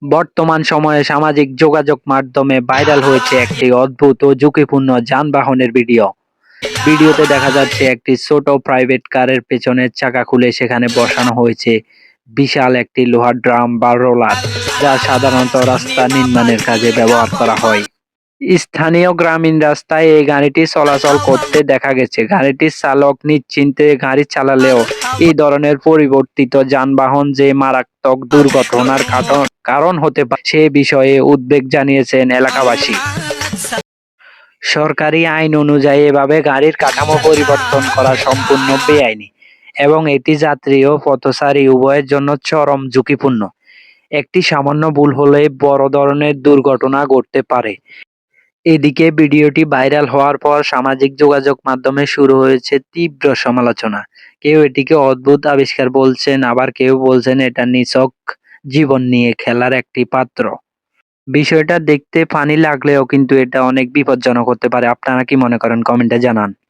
বর্তমান সময়ে সামাজিক যোগাযোগ মাধ্যমে ভাইরাল হয়েছে একটি অদ্ভুত ও ঝুঁকিপূর্ণ যানবাহনের ভিডিও। ভিডিওতে দেখা যাচ্ছে একটি ছোট প্রাইভেট কারের পেছনের চাকা খুলে সেখানে বসানো হয়েছে বিশাল একটি লোহার ড্রাম বা রোলার, যা সাধারণত রাস্তা নির্মাণের কাজে ব্যবহার করা হয়। স্থানীয় গ্রামীণ রাস্তায় এই গাড়িটি চলাচল করতে দেখা গেছে। গাড়িটির চালক নিশ্চিন্তে গাড়ি চালালেও এই ধরনের পরিবর্তিত যানবাহন যে মারাত্মক দুর্ঘটনার কারণ হতে পারে সে বিষয়ে উদ্বেগ জানিয়েছেন এলাকাবাসী। সরকারি আইন অনুযায়ী এভাবে গাড়ির কাঠামো পরিবর্তন করা সম্পূর্ণ বেআইনি এবং এটি যাত্রী ও পথচারী উভয়ের জন্য চরম ঝুঁকিপূর্ণ। একটি সামান্য ভুল হলে বড় ধরনের দুর্ঘটনা ঘটতে পারে। এদিকে ভিডিওটি ভাইরাল হওয়ার পর সামাজিক যোগাযোগ মাধ্যমে শুরু হয়েছে তীব্র সমালোচনা। কেউ এটিকে অদ্ভুত আবিষ্কার বলছেন, আবার কেউ বলছেন এটা নিছক জীবন নিয়ে খেলার একটি পাত্র। বিষয়টা দেখতে ফানি লাগলেও কিন্তু এটা অনেক বিপজ্জনক হতে পারে। আপনারা কি মনে করেন? কমেন্টে জানান।